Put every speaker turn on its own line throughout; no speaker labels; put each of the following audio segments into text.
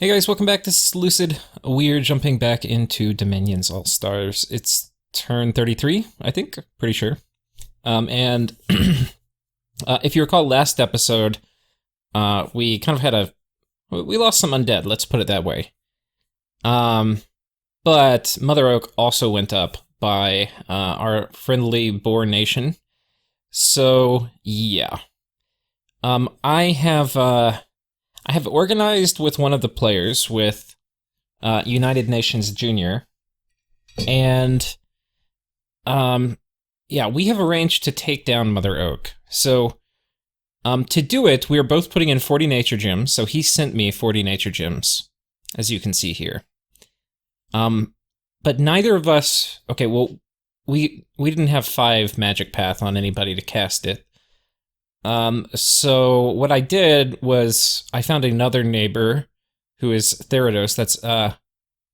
Hey guys, welcome back. This is Lucid. We're jumping back into Dominions All-Stars. It's turn 33, I think. Pretty sure. And if you recall last episode, we kind of had we lost some undead, let's put it that way. But Mother Oak also went up by our friendly Boar nation. So, yeah. I have organized with one of the players with United Nations Junior, and yeah, we have arranged to take down Mother Oak. So to do it, we are both putting in 40 nature gems. So he sent me 40 nature gems, as you can see here. But neither of us. Okay, well, we didn't have 5 magic path on anybody to cast it. So what I did was I found another neighbor who is Therados, that's,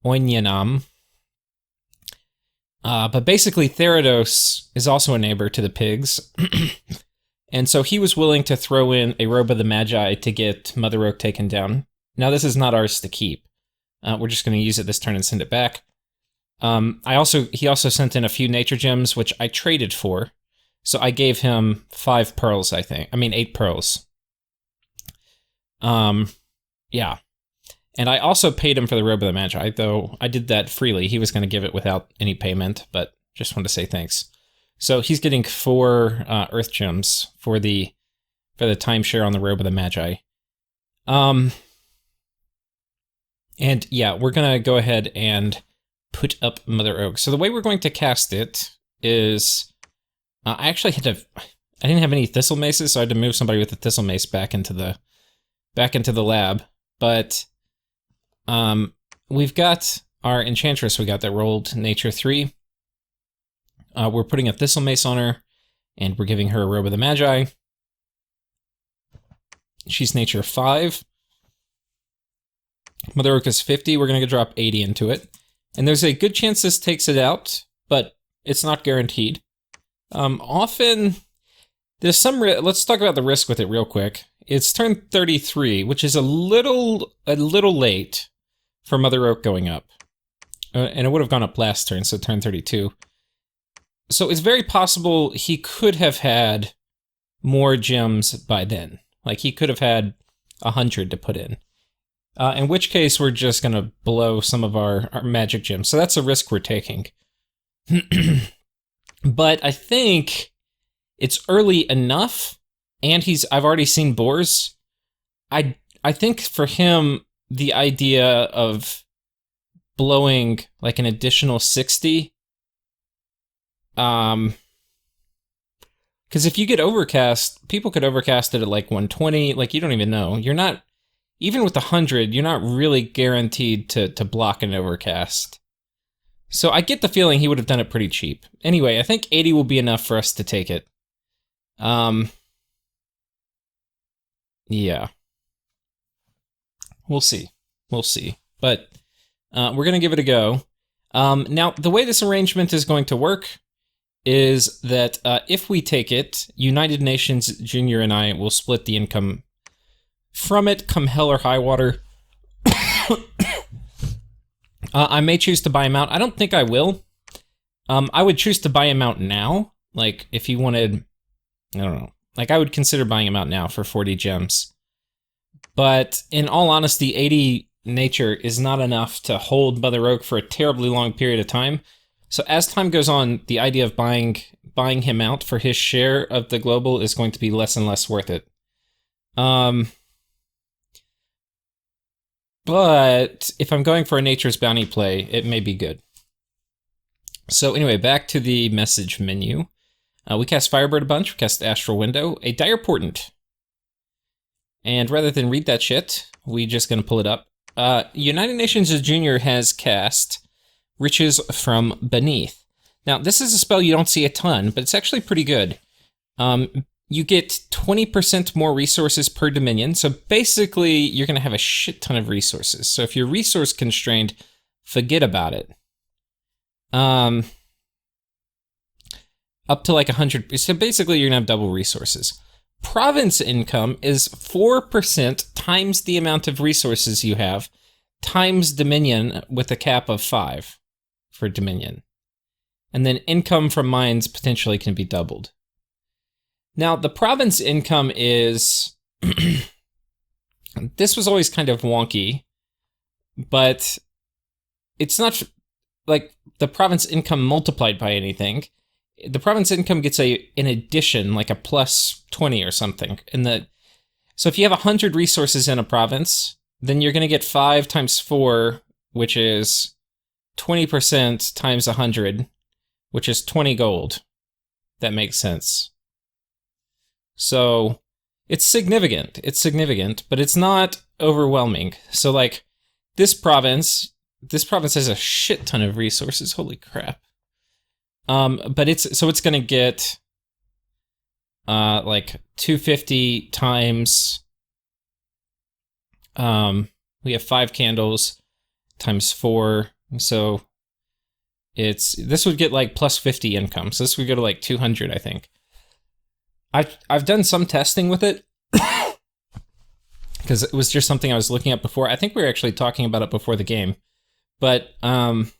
Oinyanam. But basically Therados is also a neighbor to the pigs. And so he was willing to throw in a Robe of the Magi to get Mother Oak taken down. Now this is not ours to keep. We're just going to use it this turn and send it back. He also sent in a few nature gems, which I traded for. So I gave him 5 pearls, I think. I mean, 8 pearls. Yeah. And I also paid him for the Robe of the Magi, though I did that freely. He was going to give it without any payment, but just wanted to say thanks. So he's getting 4 Earth Gems for the timeshare on the Robe of the Magi. And yeah, we're going to go ahead and put up Mother Oak. So the way we're going to cast it is... I didn't have any Thistle Maces, so I had to move somebody with the Thistle Mace back into the lab. But we've got our Enchantress that rolled Nature 3. We're putting a Thistle Mace on her, and we're giving her a Robe of the Magi. She's Nature 5. Mother Oak is 50. We're going to drop 80 into it. And there's a good chance this takes it out, but it's not guaranteed. Often, there's some let's talk about the risk with it real quick. It's turn 33, which is a little late for Mother Oak going up. And it would have gone up last turn, so turn 32. So it's very possible he could have had more gems by then. Like, he could have had 100 to put in. In which case, we're just going to blow some of our magic gems. So that's a risk we're taking. But I think it's early enough, and I've already seen Boars. I think for him, the idea of blowing like an additional 60, because if you get overcast, people could overcast it at like 120, like you don't even know. You're not, even with 100, you're not really guaranteed to block an overcast. So I get the feeling he would have done it pretty cheap. Anyway, I think 80 will be enough for us to take it. Yeah. We'll see. We'll see. But we're going to give it a go. Now, the way this arrangement is going to work is that if we take it, United Nations Junior and I will split the income from it come hell or high water. I may choose to buy him out. I don't think I will. I would choose to buy him out now. Like, if he wanted... I don't know. Like, I would consider buying him out now for 40 gems. But, in all honesty, 80 nature is not enough to hold Mother Oak for a terribly long period of time. So, as time goes on, the idea of buying him out for his share of the global is going to be less and less worth it. But if I'm going for a Nature's Bounty play, it may be good. So anyway, back to the message menu. We cast Firebird a bunch, we cast Astral Window, a Dire Portent. And rather than read that shit, we're just going to pull it up. United Nations Junior has cast Riches from Beneath. Now, this is a spell you don't see a ton, but it's actually pretty good. You get 20% more resources per Dominion, so basically you're going to have a shit ton of resources. So if you're resource constrained, forget about it. Up to like 100, so basically you're going to have double resources. Province income is 4% times the amount of resources you have, times Dominion with a cap of 5 for Dominion. And then income from mines potentially can be doubled. Now, the province income is... This was always kind of wonky, but it's not like the province income multiplied by anything. The province income gets an addition, like a plus 20 or something. So if you have 100 resources in a province, then you're going to get 5 times 4, which is 20% times 100, which is 20 gold. That makes sense. So it's significant. It's significant, but it's not overwhelming. So like this province has a shit ton of resources. Holy crap. But it's going to get like 250 times we have 5 candles times 4. So this would get like plus 50 income. So this would go to like 200, I think. I've done some testing with it because it was just something I was looking at before. I think we were actually talking about it before the game, but and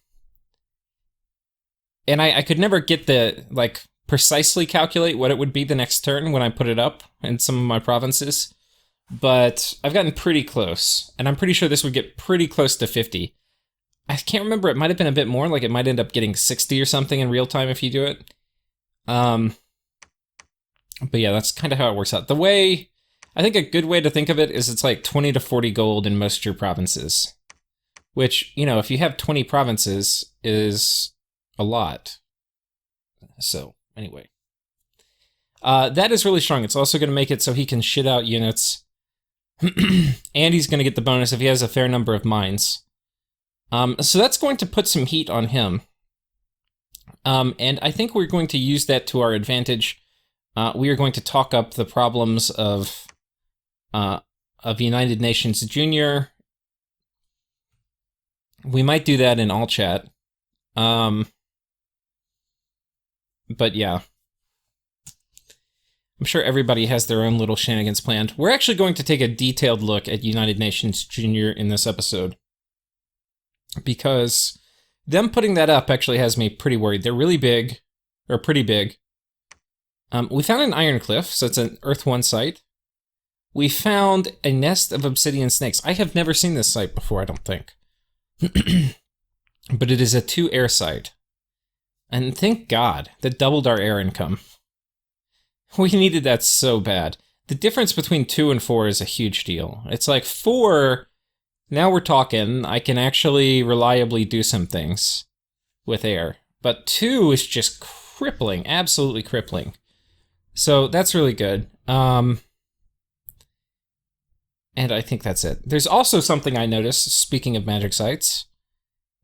I could never get precisely calculate what it would be the next turn when I put it up in some of my provinces, but I've gotten pretty close, and I'm pretty sure this would get pretty close to 50. I can't remember, it might have been a bit more, like it might end up getting 60 or something in real time if you do it. But yeah, that's kind of how it works out. I think a good way to think of it is it's like 20 to 40 gold in most of your provinces. Which, if you have 20 provinces, is a lot. So, anyway. That is really strong. It's also going to make it so he can shit out units. And he's going to get the bonus if he has a fair number of mines. So that's going to put some heat on him. And I think we're going to use that to our advantage. We are going to talk up the problems of United Nations Junior. We might do that in all chat. But yeah. I'm sure everybody has their own little shenanigans planned. We're actually going to take a detailed look at United Nations Junior in this episode. Because them putting that up actually has me pretty worried. They're really big, or pretty big. We found an iron cliff, so it's an Earth 1 site. We found a nest of obsidian snakes. I have never seen this site before, I don't think. But it is a 2 air site. And thank God, that doubled our air income. We needed that so bad. The difference between 2 and 4 is a huge deal. It's like 4, now we're talking, I can actually reliably do some things with air. But 2 is just crippling, absolutely crippling. So that's really good. And I think that's it. There's also something I noticed, speaking of magic sites,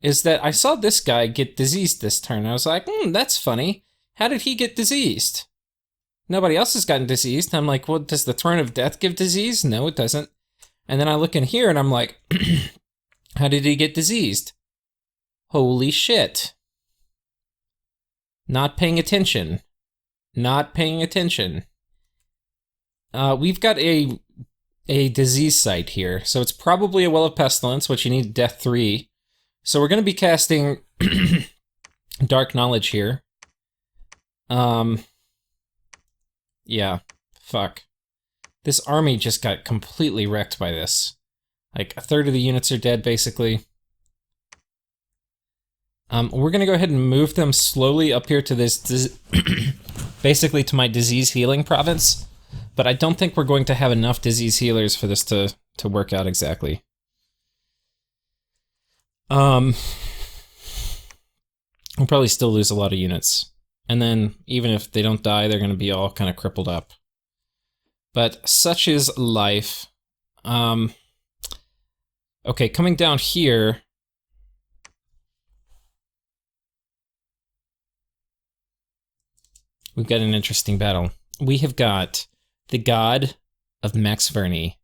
is that I saw this guy get diseased this turn. I was like, that's funny. How did he get diseased? Nobody else has gotten diseased. I'm like, well, does the Throne of Death give disease? No, it doesn't. And then I look in here and I'm like, how did he get diseased? Holy shit. Not paying attention. Not paying attention. We've got a disease site here. So it's probably a Well of Pestilence, which you need Death 3. So we're going to be casting Dark Knowledge here. Yeah. Fuck. This army just got completely wrecked by this. Like, a third of the units are dead, basically. We're going to go ahead and move them slowly up here to this, basically to my disease healing province. But I don't think we're going to have enough disease healers for this to work out exactly. We'll probably still lose a lot of units. And then, even if they don't die, they're going to be all kind of crippled up. But such is life. Okay, coming down here... we've got an interesting battle. We have got the God of Max Verney.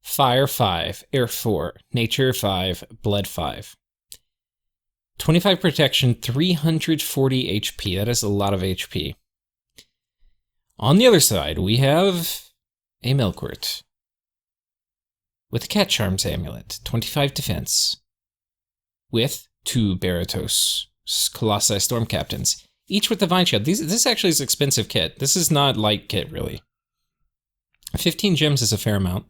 Fire 5, Air 4, Nature 5, Blood 5. 25 protection, 340 HP. That is a lot of HP. On the other side, we have a Milkwort. with a Cat Charms Amulet, 25 defense, with 2 Baratos Colossi Storm Captains, each with the Vine Shield. This actually is an expensive kit. This is not light kit, really. 15 gems is a fair amount.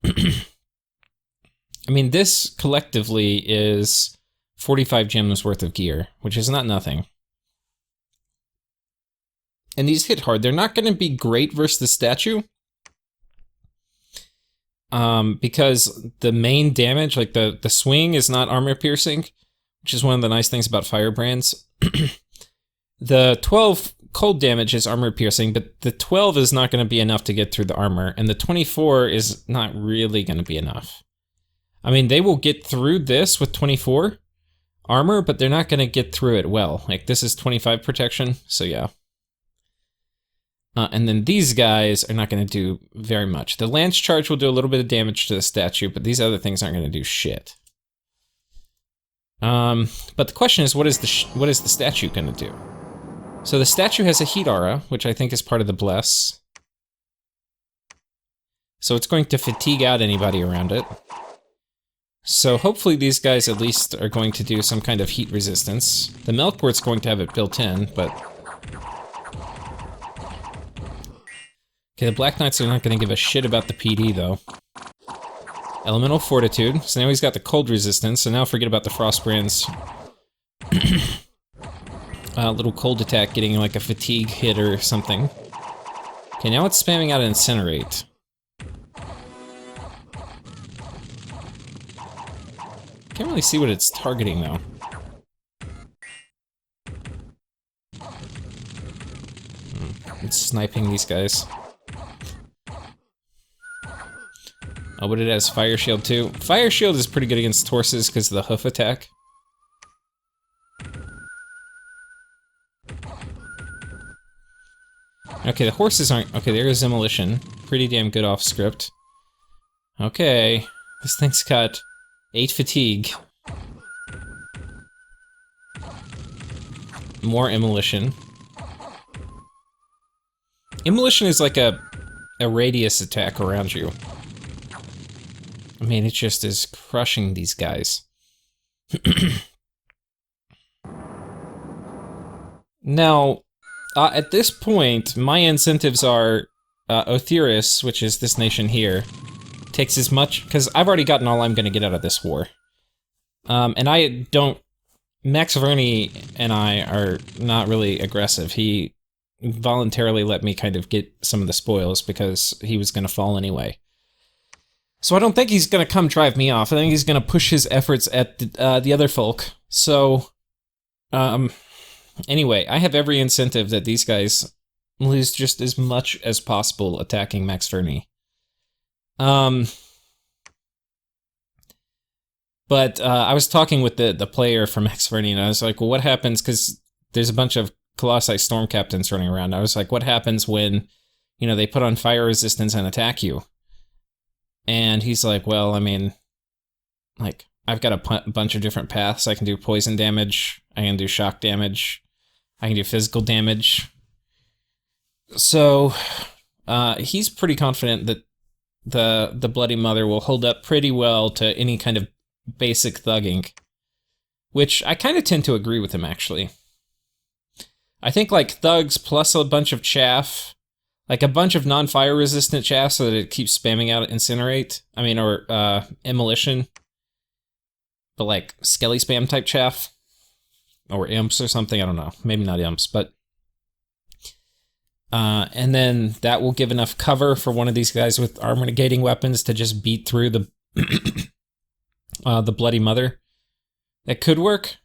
I mean, this collectively is 45 gems worth of gear, which is not nothing. And these hit hard. They're not going to be great versus the statue. Because the main damage, like the swing is not armor piercing, which is one of the nice things about firebrands. The 12 cold damage is armor piercing, but the 12 is not going to be enough to get through the armor, and the 24 is not really going to be enough. I mean, they will get through this with 24 armor, but they're not going to get through it well. Like, this is 25 protection, so yeah. And then these guys are not going to do very much. The Lance Charge will do a little bit of damage to the statue, but these other things aren't going to do shit. But the question is, what is the statue going to do? So the statue has a heat aura, which I think is part of the bless. So it's going to fatigue out anybody around it. So hopefully these guys at least are going to do some kind of heat resistance. The Melkort's going to have it built in, but... Okay, the Black Knights are not going to give a shit about the PD, though. Elemental Fortitude. So now he's got the cold resistance, so now forget about the Frostbrand's little cold attack getting like a fatigue hit or something. Okay, now it's spamming out Incinerate. Can't really see what it's targeting, though. It's sniping these guys. Oh, but it has Fire Shield too. Fire Shield is pretty good against horses because of the hoof attack. Okay, the horses aren't... Okay, there is Immolition. Pretty damn good off script. Okay, this thing's got 8 fatigue. More Immolition. Immolition is like a radius attack around you. I mean, it just is crushing these guys. Now, at this point, my incentives are Othiris, which is this nation here, takes as much... Because I've already gotten all I'm going to get out of this war. And I don't... Max Verney and I are not really aggressive. He voluntarily let me kind of get some of the spoils because he was going to fall anyway. So I don't think he's going to come drive me off. I think he's going to push his efforts at the other folk. So, anyway, I have every incentive that these guys lose just as much as possible attacking Max Verney. But I was talking with the player from Max Verney, and I was like, well, what happens, because there's a bunch of Colossi Storm Captains running around. I was like, what happens when, you know, they put on fire resistance and attack you? And he's like, well, I mean, like, I've got a bunch of different paths. I can do poison damage, I can do shock damage, I can do physical damage. So, he's pretty confident that the Bloody Mother will hold up pretty well to any kind of basic thugging. Which, I kind of tend to agree with him, actually. I think, like, thugs plus a bunch of chaff... Like a bunch of non-fire resistant chaff so that it keeps spamming out Incinerate. I mean, or Immolition. But like Skelly spam type chaff. Or imps or something, I don't know. Maybe not imps, but... and then that will give enough cover for one of these guys with armor negating weapons to just beat through the the Bloody Mother. That could work,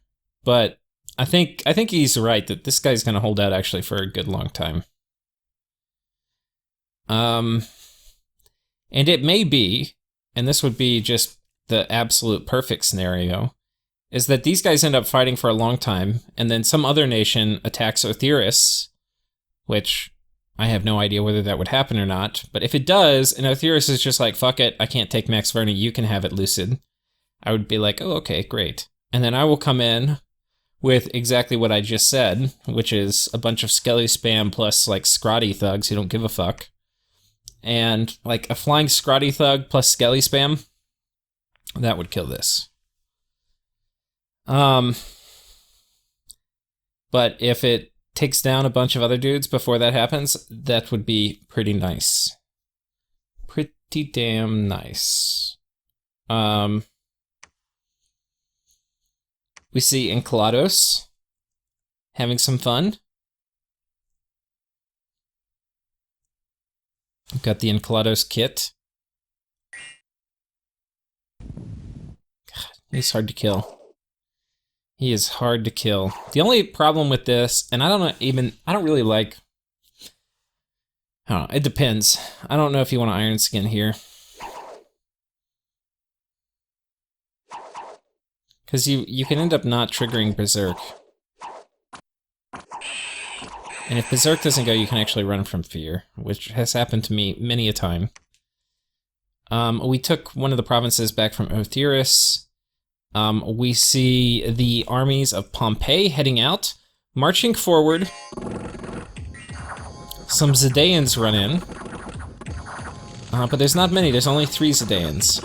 but I think he's right that this guy's gonna hold out actually for a good long time. And it may be, and this would be just the absolute perfect scenario, is that these guys end up fighting for a long time, and then some other nation attacks Othiris, which I have no idea whether that would happen or not, but if it does, and Othiris is just like, fuck it, I can't take Max Verney, you can have it, Lucid, I would be like, oh, okay, great. And then I will come in with exactly what I just said, which is a bunch of Skelly spam plus, like, Scrotty thugs who don't give a fuck. and like a flying Scrotty Thug plus Skelly spam, that would kill this. But if it takes down a bunch of other dudes before that happens, that would be pretty nice. Pretty damn nice. We see Enceladus having some fun. We've got the Enceladus kit. God, he's hard to kill. He is hard to kill. The only problem with this, and I don't really like, I don't know, it depends. I don't know if you want to Iron Skin here. Because you can end up not triggering Berserk. And if Berserk doesn't go, you can actually run from fear, which has happened to me many a time. We took one of the provinces back from Orrrr. We see the armies of Pompeii heading out, marching forward. Some Zedaeans run in. But there's not many, there's only 3 Zedaeans.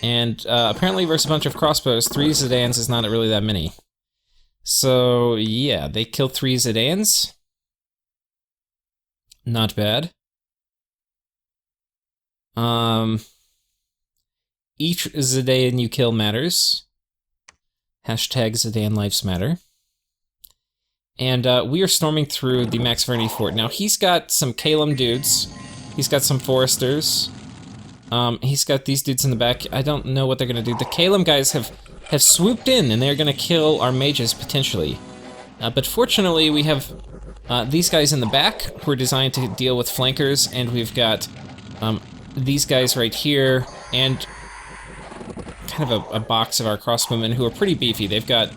And apparently versus a bunch of crossbows, 3 Zedaeans is not really that many. So yeah, they kill 3 Zedaeans. Not bad. Each Zedaean you kill matters. Hashtag Zedaean lives matter. And we are storming through the Max Verney fort. Now he's got some Calum dudes. He's got some Foresters. He's got these dudes in the back. I don't know what they're gonna do. The Calum guys have swooped in and they're gonna kill our mages potentially. But fortunately we have these guys in the back who are designed to deal with flankers, and we've got these guys right here, and kind of a box of our crossbowmen who are pretty beefy. They've got,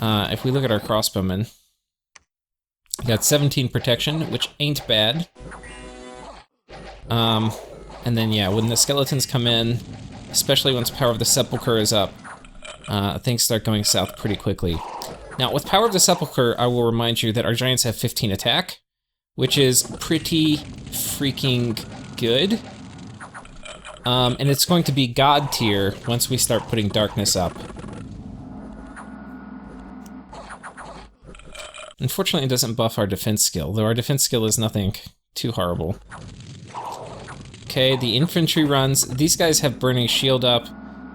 if we look at our crossbowmen, we got 17 protection, which ain't bad. And then yeah, when the skeletons come in, especially once Power of the Sepulchre is up, things start going south pretty quickly. Now, with Power of the Sepulchre, I will remind you that our giants have 15 attack, which is pretty freaking good. And it's going to be God tier once we start putting darkness up. Unfortunately, it doesn't buff our defense skill, though our defense skill is nothing too horrible. Okay, the infantry runs. These guys have Burning Shield up.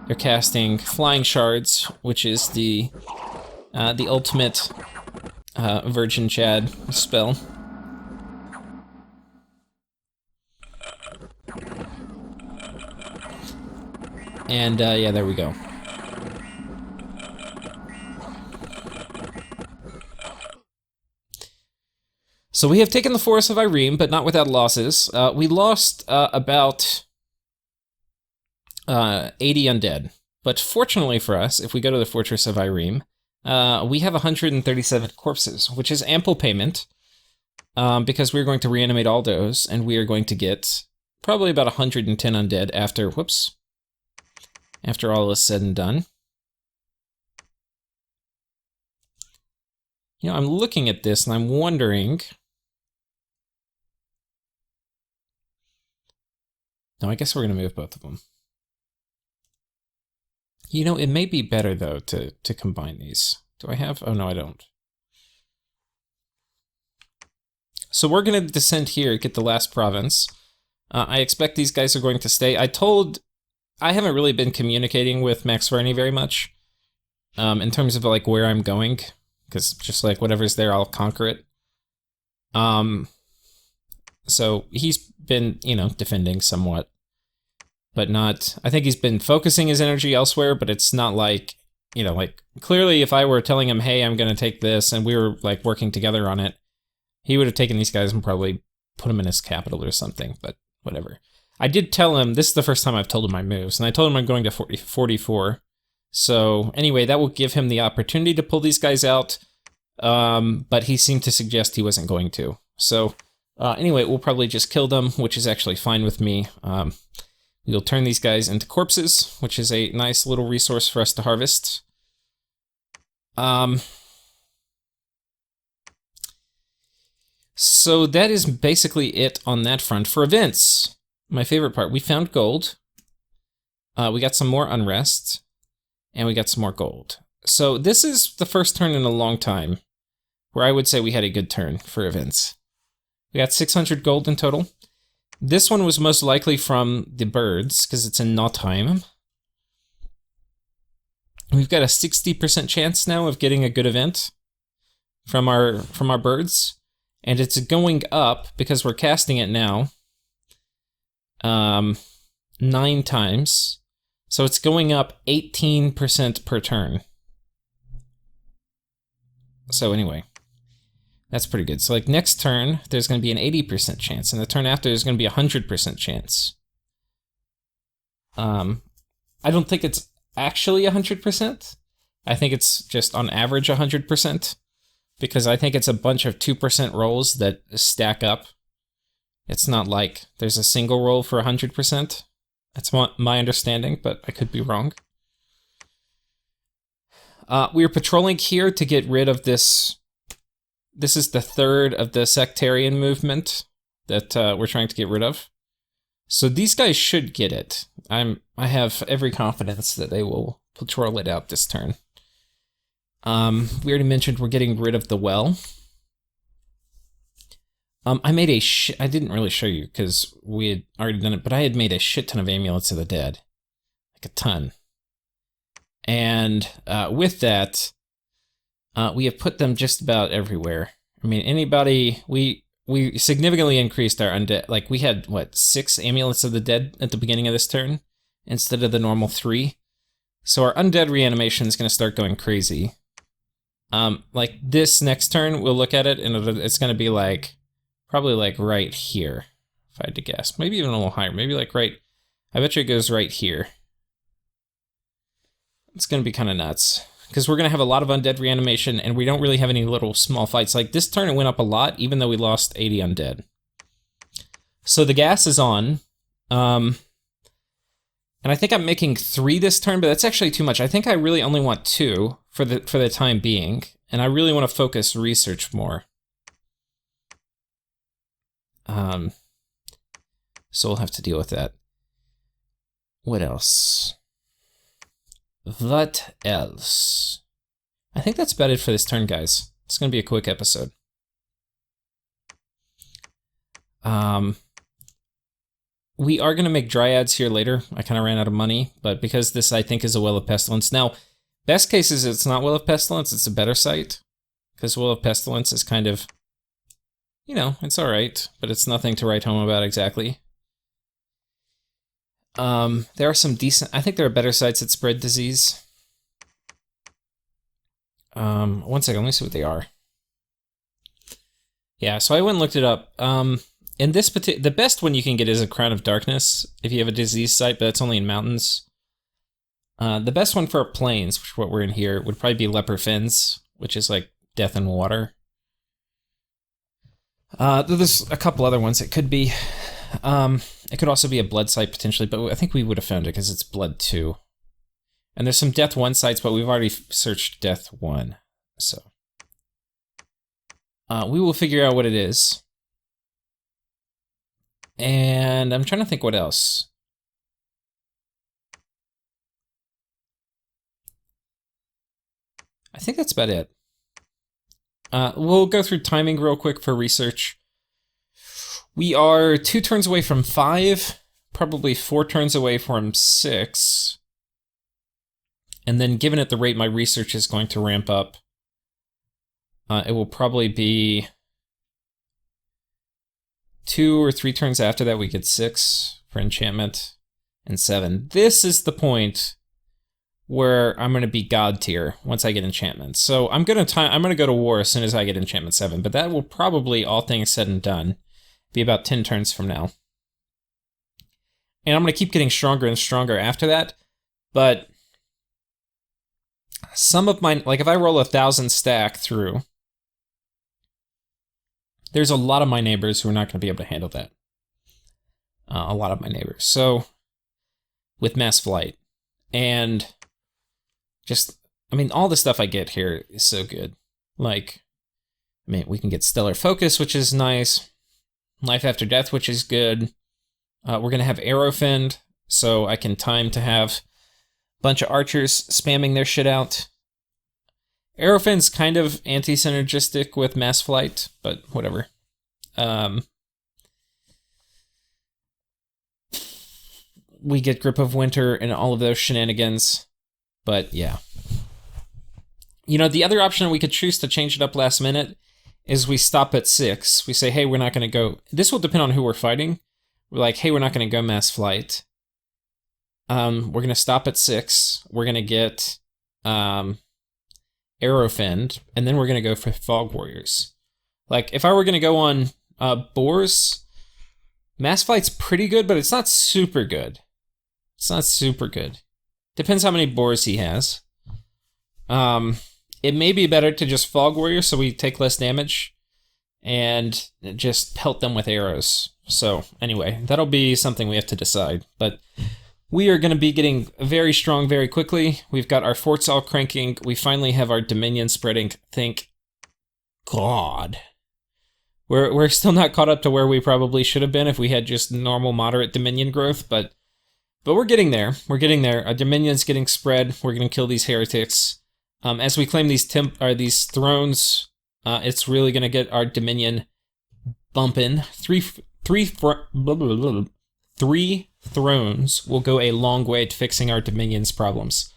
They're casting Flying Shards, which is the ultimate Virgin Chad spell. And yeah, there we go. So we have taken the Forest of Irene, but not without losses. We lost about 80 undead. But fortunately for us, if we go to the Fortress of Irene, we have 137 corpses, which is ample payment, because we're going to reanimate Aldos, and we are going to get probably about 110 undead after, whoops, after all is said and done. You know, I'm looking at this and I'm wondering... No, I guess we're going to move both of them. You know, it may be better, though, to combine these. Do I have? Oh, no, I don't. So we're going to descend here, get the last province. I expect these guys are going to stay. I haven't really been communicating with Max Verney very much, in terms of, like, where I'm going, because just, like, whatever's there, I'll conquer it. So he's been, you know, defending somewhat. But not, I think he's been focusing his energy elsewhere, but it's not like, you know, like, clearly if I were telling him, hey, I'm gonna take this, and we were, like, working together on it, he would have taken these guys and probably put them in his capital or something, but whatever. I did tell him, this is the first time I've told him my moves, and I told him I'm going to 44. So, anyway, that will give him the opportunity to pull these guys out, but he seemed to suggest he wasn't going to. So, anyway, we'll probably just kill them, which is actually fine with me. We'll turn these guys into corpses, which is a nice little resource for us to harvest. So that is basically it on that front. For events, my favorite part, we found gold. We got some more unrest, and we got some more gold. So this is the first turn in a long time where I would say we had a good turn for events. We got 600 gold in total. This one was most likely from the birds, because it's in Nottheim. We've got a 60% chance now of getting a good event from our birds. And it's going up, because we're casting it now, 9 times. So it's going up 18% per turn. So anyway, that's pretty good. So like next turn, there's going to be an 80% chance, and the turn after, there's going to be a 100% chance. I don't think it's actually 100%. I think it's just on average 100%. Because I think it's a bunch of 2% rolls that stack up. It's not like there's a single roll for 100%. That's my understanding, but I could be wrong. We are patrolling here to get rid of this. This is the third of the sectarian movement that we're trying to get rid of. So these guys should get it. I have every confidence that they will patrol it out this turn. We already mentioned we're getting rid of the well. I made I didn't really show you because we had already done it, but I had made a shit ton of amulets of the dead. Like a ton. And with that, we have put them just about everywhere. I mean, anybody, we significantly increased our undead. Like, we had, what, 6 amulets of the dead at the beginning of this turn instead of the normal 3. So our undead reanimation is going to start going crazy. Like this next turn, we'll look at it, and it's going to be like, probably like right here, if I had to guess. Maybe even a little higher, maybe like right, I bet you it goes right here. It's going to be kind of nuts, because we're going to have a lot of undead reanimation, and we don't really have any little small fights. Like this turn, it went up a lot, even though we lost 80 undead. So the gas is on, and I think I'm making 3 this turn, but that's actually too much. I think I really only want 2 for the time being, and I really want to focus research more. So we'll have to deal with that. What else? What else? I think that's about it for this turn, guys. It's going to be a quick episode. We are going to make dryads here later. I kind of ran out of money, but because this, I think, is a Well of Pestilence. Now, best case is it's not Well of Pestilence, it's a better site. Because Well of Pestilence is kind of, you know, it's alright, but it's nothing to write home about exactly. There are some decent, I think there are better sites that spread disease. One second, let me see what they are. Yeah, so I went and looked it up. In this the best one you can get is a Crown of Darkness, if you have a disease site, but that's only in mountains. The best one for plains, which is what we're in here, would probably be Leper Fins, which is like Death in Water. There's a couple other ones it could be. It could also be a blood site potentially, but I think we would have found it because it's blood 2. And there's some Death 1 sites, but we've already searched Death 1, so. We will figure out what it is. And I'm trying to think what else. I think that's about it. We'll go through timing real quick for research. We are 2 turns away from 5, probably 4 turns away from 6. And then given at the rate my research is going to ramp up, it will probably be 2 or 3 turns after that we get 6 for enchantment, and 7. This is the point where I'm going to be god tier once I get enchantment. So I'm going to go to war as soon as I get enchantment 7, but that will probably, all things said and done, be about 10 turns from now. And I'm going to keep getting stronger and stronger after that, but some of my, like if I roll 1,000 stack through, there's a lot of my neighbors who are not going to be able to handle that. A lot of my neighbors. So, with mass flight. And just, I mean, all the stuff I get here is so good. Like, I mean, we can get Stellar Focus, which is nice. Life After Death, which is good. We're going to have Arrowfend, so I can time to have a bunch of archers spamming their shit out. Arrowfend's kind of anti-synergistic with Mass Flight, but whatever. We get Grip of Winter and all of those shenanigans, but yeah. You know, the other option we could choose to change it up last minute is we stop at 6. We say, hey, we're not going to go... This will depend on who we're fighting. We're like, hey, we're not going to go Mass Flight. We're going to stop at 6. We're going to get Arrowfend, and then we're going to go for Fog Warriors. Like, if I were going to go on Boars, Mass Flight's pretty good, but it's not super good. It's not super good. Depends how many Boars he has. It may be better to just Fog Warrior so we take less damage and just pelt them with arrows. So anyway, that'll be something we have to decide. But we are going to be getting very strong very quickly. We've got our forts all cranking. We finally have our Dominion spreading. Thank God. We're still not caught up to where we probably should have been if we had just normal moderate Dominion growth, but we're getting there. We're getting there. Our Dominion's getting spread. We're going to kill these heretics. As we claim these thrones, it's really going to get our Dominion bumping. Three thrones will go a long way to fixing our Dominion's problems.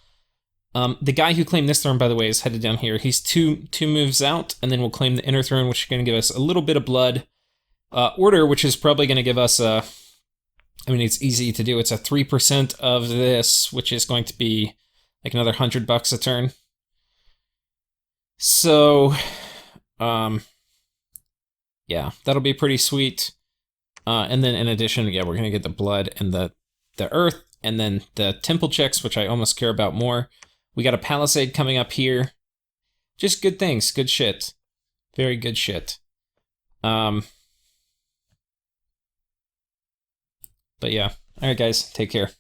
The guy who claimed this throne, by the way, is headed down here. He's two moves out, and then we'll claim the inner throne, which is going to give us a little bit of blood. Orrrr, which is probably going to give us a... I mean, it's easy to do. It's a 3% of this, which is going to be like another $100 a turn. So, yeah, that'll be pretty sweet. And then in addition, yeah, we're going to get the blood and the earth, and then the temple checks, which I almost care about more. We got a palisade coming up here. Just good things, good shit. Very good shit. But yeah, all right, guys, take care.